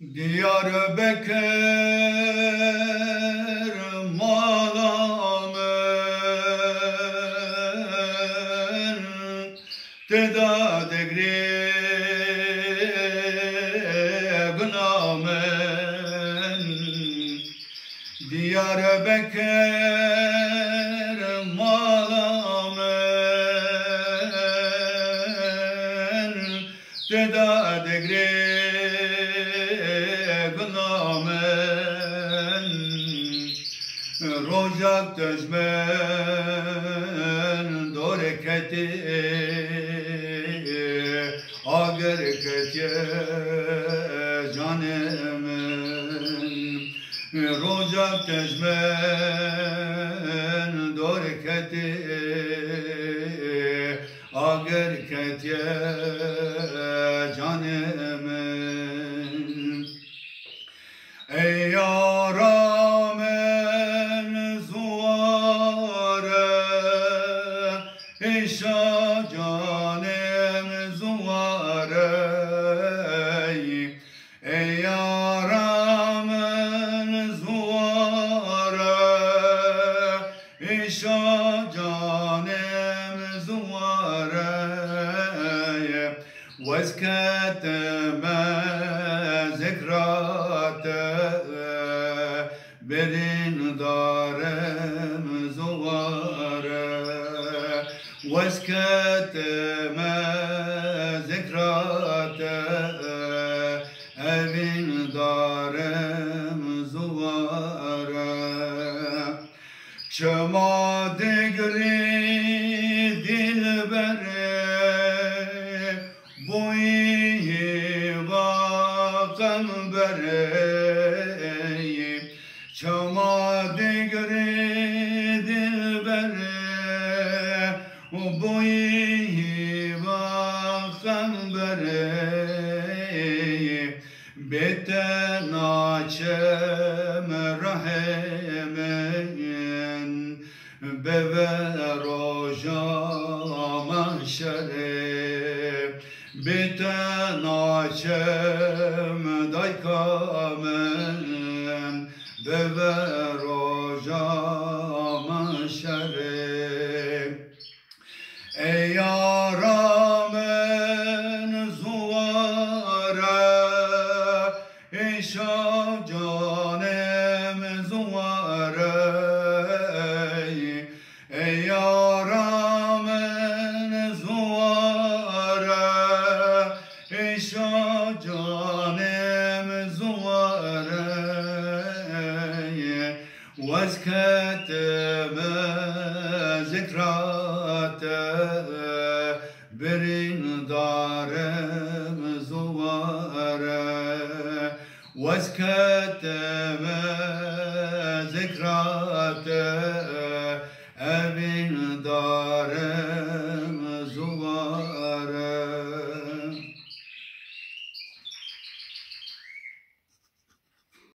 Diyarbakır malamın Teda degri gnamen Diyarbakır malamın Teda degri Rojak tezmen doreketi ager ketiye canemen Rojak tezmen doreketi ager ketiye canemen Ey yaram Eşa canem zuvare Ey yaramın zuvare Eşa canem zuvare Vezketeme zikrate Berin darem zuvare Vesketeme zikrate evin darem zuvare Çema digri dilbere boyi vakam bere Çema digri dilbere boyi vakam bere beten açem rahemen beve roja mahşere beten açem daykamen beve roja mahşere Ey yaramın zuvare Eşa canem zuvare Ey yaramın zuvare Eşa canem zuvare Vezketeme zikrate Berin darem zuvare Vezketeme zikrate Evin darem